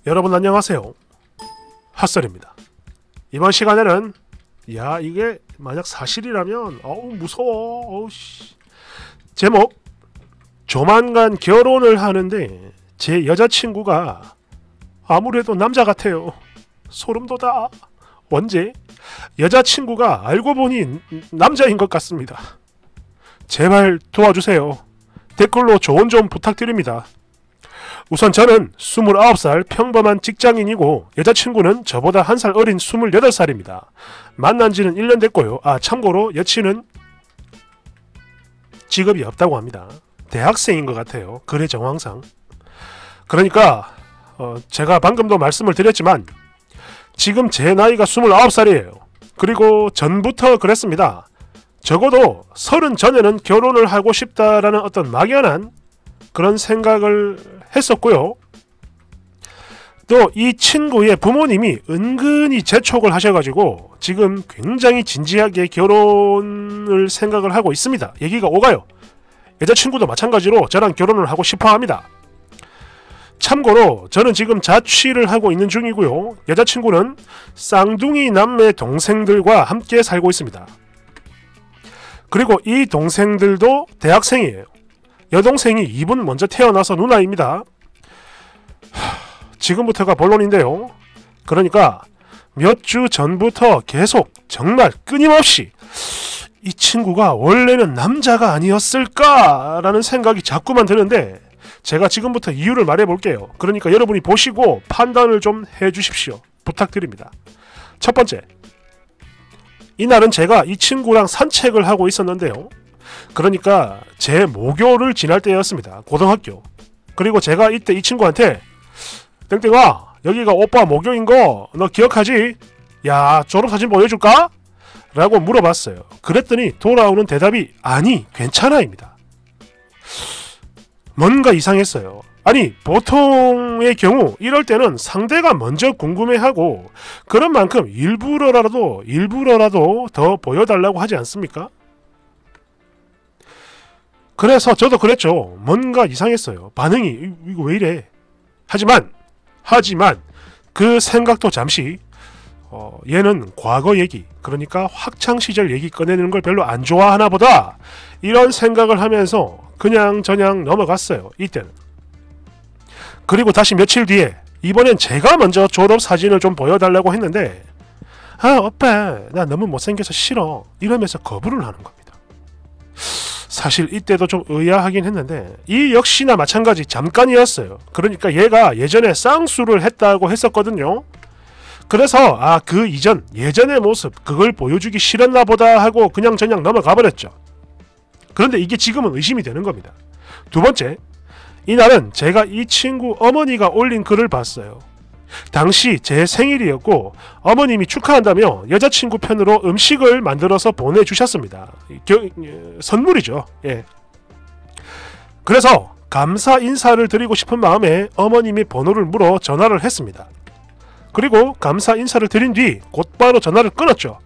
여러분 안녕하세요. 핫설입니다. 이번 시간에는 이게 만약 사실이라면 무서워. 제목, 조만간 결혼을 하는데 제 여자친구가 아무래도 남자 같아요. 소름 돋아. 언제? 여자친구가 알고 보니 남자인 것 같습니다. 제발 도와주세요. 댓글로 조언 좀 부탁드립니다. 우선 저는 29살 평범한 직장인이고 여자친구는 저보다 한 살 어린 28살입니다. 만난 지는 1년 됐고요. 참고로 여친은 직업이 없다고 합니다. 대학생인 것 같아요. 글의 정황상. 그러니까 제가 방금도 말씀을 드렸지만 지금 제 나이가 29살이에요. 그리고 전부터 그랬습니다. 적어도 30 전에는 결혼을 하고 싶다라는 어떤 막연한 그런 생각을 했었고요. 또 이 친구의 부모님이 은근히 재촉을 하셔가지고 지금 굉장히 진지하게 결혼을 생각을 하고 있습니다. 얘기가 오가요. 여자친구도 마찬가지로 저랑 결혼을 하고 싶어합니다. 참고로 저는 지금 자취를 하고 있는 중이고요. 여자친구는 쌍둥이 남매 동생들과 함께 살고 있습니다. 그리고 이 동생들도 대학생이에요. 여동생이 2분 먼저 태어나서 누나입니다. 지금부터가 본론인데요. 그러니까 몇 주 전부터 계속 정말 끊임없이 이 친구가 원래는 남자가 아니었을까라는 생각이 자꾸만 드는데 제가 지금부터 이유를 말해볼게요. 그러니까 여러분이 보시고 판단을 좀 해주십시오. 부탁드립니다. 첫 번째, 이날은 제가 이 친구랑 산책을 하고 있었는데요. 그러니까 제 모교를 지날 때였습니다. 고등학교. 그리고 제가 이때 이 친구한테 땡땡아, 여기가 오빠 모교인 거 너 기억하지? 야, 졸업사진 보여줄까? 라고 물어봤어요. 그랬더니 돌아오는 대답이 아니, 괜찮아입니다. 뭔가 이상했어요. 아니, 보통의 경우 이럴 때는 상대가 먼저 궁금해하고 그런 만큼 일부러라도 더 보여달라고 하지 않습니까? 그래서 저도 그랬죠. 뭔가 이상했어요. 반응이 이거 왜 이래? 하지만 그 생각도 잠시 얘는 과거 얘기, 그러니까 학창시절 얘기 꺼내는 걸 별로 안 좋아하나 보다 이런 생각을 하면서 그냥 넘어갔어요. 이때는. 그리고 다시 며칠 뒤에 이번엔 제가 먼저 졸업사진을 좀 보여달라고 했는데 오빠 나 너무 못생겨서 싫어 이러면서 거부를 하는 겁니다. 사실 이때도 좀 의아하긴 했는데 이 역시나 마찬가지 잠깐이었어요. 그러니까 얘가 예전에 쌍수를 했다고 했었거든요. 그래서 그 이전 예전의 모습 그걸 보여주기 싫었나 보다 하고 그냥 넘어가 버렸죠. 그런데 이게 지금은 의심이 되는 겁니다. 두 번째, 이날은 제가 이 친구 어머니가 올린 글을 봤어요. 당시 제 생일이었고 어머님이 축하한다며 여자친구 편으로 음식을 만들어서 보내주셨습니다. 선물이죠. 예. 그래서 감사 인사를 드리고 싶은 마음에 어머님이 번호를 물어 전화를 했습니다. 그리고 감사 인사를 드린 뒤 곧바로 전화를 끊었죠.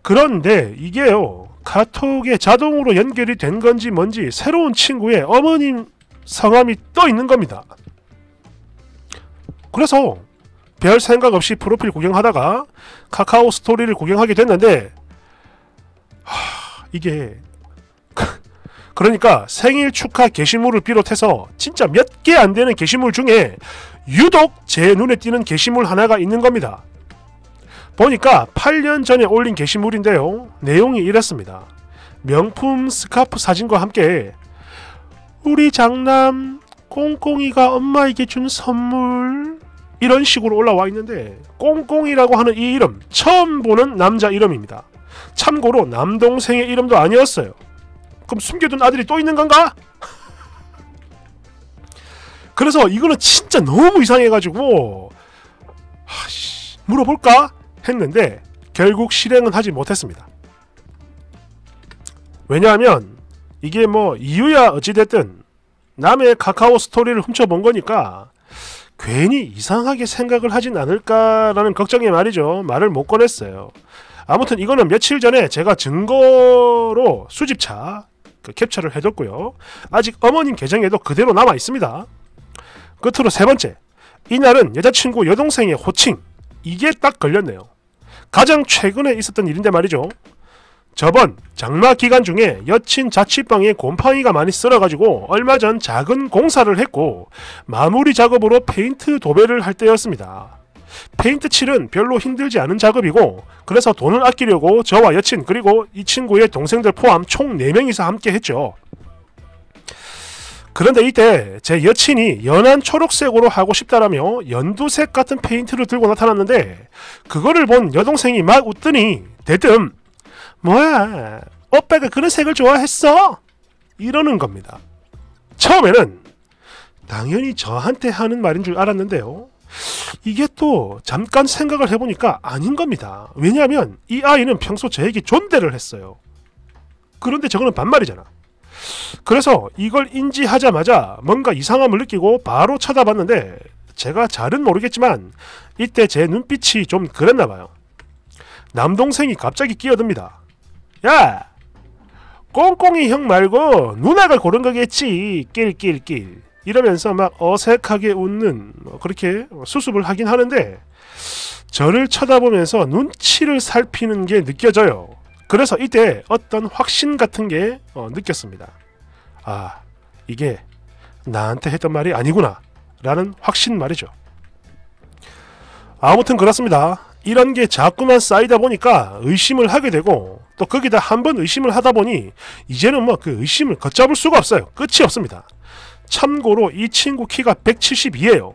그런데 이게요, 카톡에 자동으로 연결이 된 건지 뭔지 새로운 친구의 어머님 성함이 떠 있는 겁니다. 그래서 별 생각 없이 프로필 구경하다가 카카오 스토리를 구경하게 됐는데 이게 그러니까 생일 축하 게시물을 비롯해서 진짜 몇 개 안 되는 게시물 중에 유독 제 눈에 띄는 게시물 하나가 있는 겁니다. 보니까 8년 전에 올린 게시물인데요. 내용이 이랬습니다. 명품 스카프 사진과 함께 우리 장남 꽁꽁이가 엄마에게 준 선물 이런 식으로 올라와 있는데 꽁꽁이라고 하는 이 이름 처음 보는 남자 이름입니다. 참고로 남동생의 이름도 아니었어요. 그럼 숨겨둔 아들이 또 있는 건가? 그래서 이거는 진짜 너무 이상해가지고 물어볼까 했는데 결국 실행은 하지 못했습니다. 왜냐하면 이게 뭐 이유야 어찌됐든 남의 카카오 스토리를 훔쳐본 거니까 괜히 이상하게 생각을 하진 않을까라는 걱정에 말이죠. 말을 못 꺼냈어요. 아무튼 이거는 며칠 전에 제가 증거로 수집차 캡처를 해뒀고요. 아직 어머님 계정에도 그대로 남아 있습니다. 끝으로 세 번째, 이날은 여자친구 여동생의 호칭, 이게 딱 걸렸네요. 가장 최근에 있었던 일인데 말이죠. 저번 장마 기간 중에 여친 자취방에 곰팡이가 많이 쓸어가지고 얼마 전 작은 공사를 했고 마무리 작업으로 페인트 도배를 할 때였습니다. 페인트 칠은 별로 힘들지 않은 작업이고 그래서 돈을 아끼려고 저와 여친 그리고 이 친구의 동생들 포함 총 4명이서 함께 했죠. 그런데 이때 제 여친이 연한 초록색으로 하고 싶다라며 연두색 같은 페인트를 들고 나타났는데 그거를 본 여동생이 막 웃더니 대뜸 뭐야 오빠가 그런 색을 좋아했어? 이러는 겁니다. 처음에는 당연히 저한테 하는 말인 줄 알았는데요. 이게 또 잠깐 생각을 해보니까 아닌 겁니다. 왜냐하면 이 아이는 평소 저에게 존대를 했어요. 그런데 저거는 반말이잖아. 그래서 이걸 인지하자마자 뭔가 이상함을 느끼고 바로 쳐다봤는데 제가 잘은 모르겠지만 이때 제 눈빛이 좀 그랬나봐요. 남동생이 갑자기 끼어듭니다. 야! 꽁꽁이 형 말고 누나가 고른 거겠지. 낄 이러면서 막 어색하게 웃는 그렇게 수습을 하긴 하는데 저를 쳐다보면서 눈치를 살피는 게 느껴져요. 그래서 이때 어떤 확신 같은 게 느꼈습니다. 아, 이게 나한테 했던 말이 아니구나 라는 확신 말이죠. 아무튼 그렇습니다. 이런 게 자꾸만 쌓이다 보니까 의심을 하게 되고 또 거기다 한번 의심을 하다 보니 이제는 뭐 그 의심을 걷잡을 수가 없어요. 끝이 없습니다. 참고로 이 친구 키가 172예요.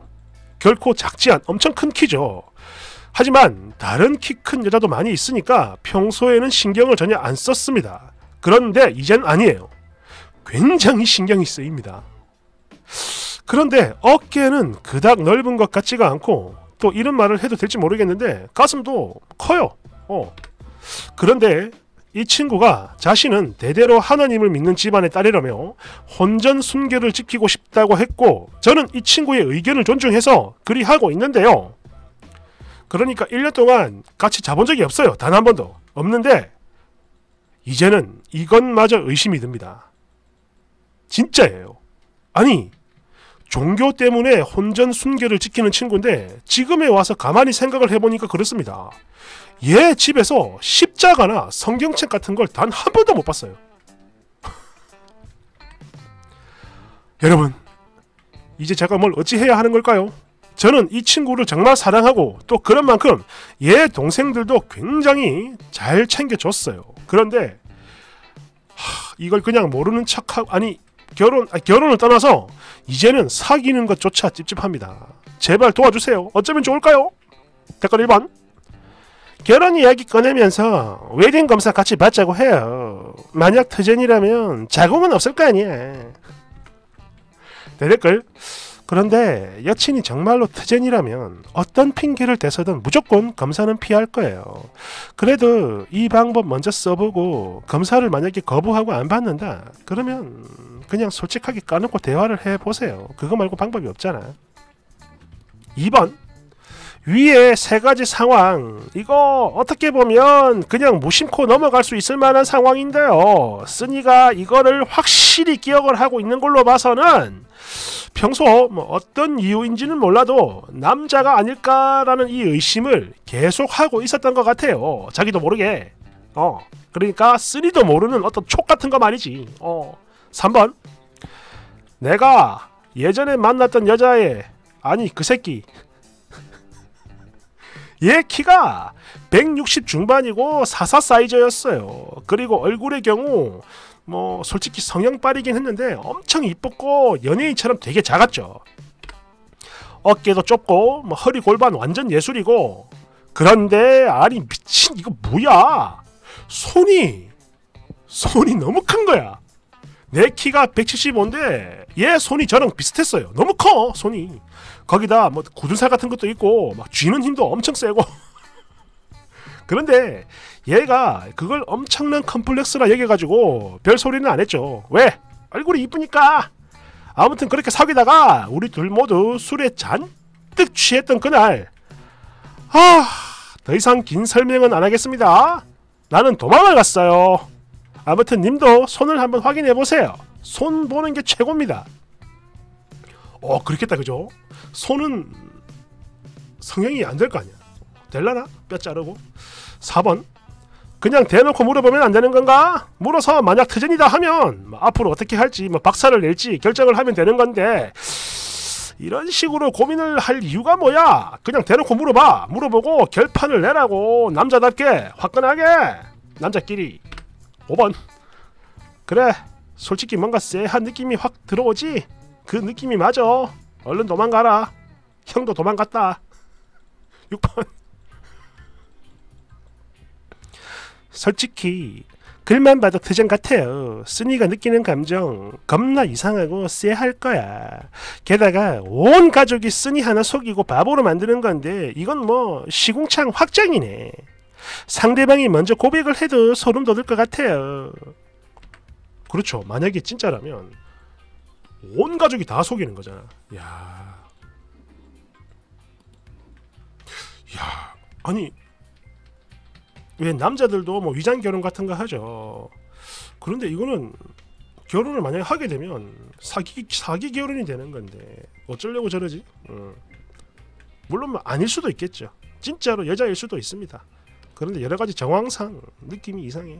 결코 작지 않은 엄청 큰 키죠. 하지만 다른 키 큰 여자도 많이 있으니까 평소에는 신경을 전혀 안 썼습니다. 그런데 이젠 아니에요. 굉장히 신경이 쓰입니다. 그런데 어깨는 그닥 넓은 것 같지가 않고 또 이런 말을 해도 될지 모르겠는데 가슴도 커요. 그런데 이 친구가 자신은 대대로 하나님을 믿는 집안의 딸이라며 혼전 순결을 지키고 싶다고 했고 저는 이 친구의 의견을 존중해서 그리 하고 있는데요. 그러니까 1년 동안 같이 자본 적이 없어요. 단 한 번도 없는데 이제는 이것마저 의심이 듭니다. 진짜예요. 아니 종교 때문에 혼전 순결을 지키는 친구인데 지금에 와서 가만히 생각을 해보니까 그렇습니다. 얘 집에서 십자가나 성경책 같은 걸 단 한 번도 못 봤어요. 여러분 이제 제가 뭘 어찌해야 하는 걸까요? 저는 이 친구를 정말 사랑하고 또 그런 만큼 얘 동생들도 굉장히 잘 챙겨줬어요. 그런데 이걸 그냥 모르는 척하고 결혼을 떠나서 이제는 사귀는 것조차 찝찝합니다. 제발 도와주세요. 어쩌면 좋을까요? 댓글 1번 결혼 이야기 꺼내면서 웨딩 검사 같이 받자고 해요. 만약 트젠이라면 자궁은 없을 거 아니야. 댓글 그런데 여친이 정말로 트젠이라면 어떤 핑계를 대서든 무조건 검사는 피할 거예요. 그래도 이 방법 먼저 써보고 검사를 만약에 거부하고 안 받는다 그러면 그냥 솔직하게 까놓고 대화를 해보세요. 그거 말고 방법이 없잖아. 2번 위에 3가지 상황 이거 어떻게 보면 그냥 무심코 넘어갈 수 있을 만한 상황인데요. 쓰니가 이거를 확실히 기억을 하고 있는 걸로 봐서는 평소 뭐 어떤 이유인지는 몰라도 남자가 아닐까라는 이 의심을 계속하고 있었던 것 같아요. 자기도 모르게. 그러니까 쓰니도 모르는 어떤 촉 같은 거 말이지. 3번 내가 예전에 만났던 여자애 그 새끼 얘 키가 160 중반이고 44 사이즈였어요. 그리고 얼굴의 경우 뭐 솔직히 성형빨이긴 했는데 엄청 이뻤고 연예인처럼 되게 작았죠. 어깨도 좁고 뭐 허리 골반 완전 예술이고 그런데 아니 미친 이거 뭐야 손이 너무 큰 거야. 내 키가 175인데 얘 손이 저랑 비슷했어요. 너무 커 손이. 거기다 뭐 굳은살 같은 것도 있고 막 쥐는 힘도 엄청 세고 그런데 얘가 그걸 엄청난 컴플렉스라 얘기해가지고 별 소리는 안 했죠. 왜? 얼굴이 이쁘니까. 아무튼 그렇게 사귀다가 우리 둘 모두 술에 잔뜩 취했던 그날 더 이상 긴 설명은 안 하겠습니다. 나는 도망을 갔어요. 아무튼 님도 손을 한번 확인해보세요. 손 보는 게 최고입니다. 그렇겠다 그죠? 손은 성형이 안 될 거 아니야. 될라나? 뼈 자르고. 4번 그냥 대놓고 물어보면 안 되는 건가? 물어서 만약 트전이다 하면 뭐 앞으로 어떻게 할지 뭐 박사를 낼지 결정을 하면 되는 건데 이런 식으로 고민을 할 이유가 뭐야? 그냥 대놓고 물어봐. 물어보고 결판을 내라고. 남자답게 화끈하게 남자끼리. 5번 그래 솔직히 뭔가 쎄한 느낌이 확 들어오지? 그 느낌이 맞아. 얼른 도망가라. 형도 도망갔다. 6번 솔직히 글만 봐도 트전 같아요. 쓰니가 느끼는 감정 겁나 이상하고 쎄할 거야. 게다가 온 가족이 쓰니 하나 속이고 바보로 만드는 건데 이건 뭐 시궁창 확정이네. 상대방이 먼저 고백을 해도 소름 돋을 것 같아요. 그렇죠. 만약에 진짜라면 온 가족이 다 속이는 거잖아. 야, 아니 왜 남자들도 뭐 위장 결혼 같은 거 하죠. 그런데 이거는 결혼을 만약에 하게 되면 사기 결혼이 되는 건데 어쩌려고 저러지? 물론 뭐 아닐 수도 있겠죠. 진짜로 여자일 수도 있습니다. 그런데 여러 가지 정황상 느낌이 이상해.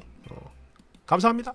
감사합니다.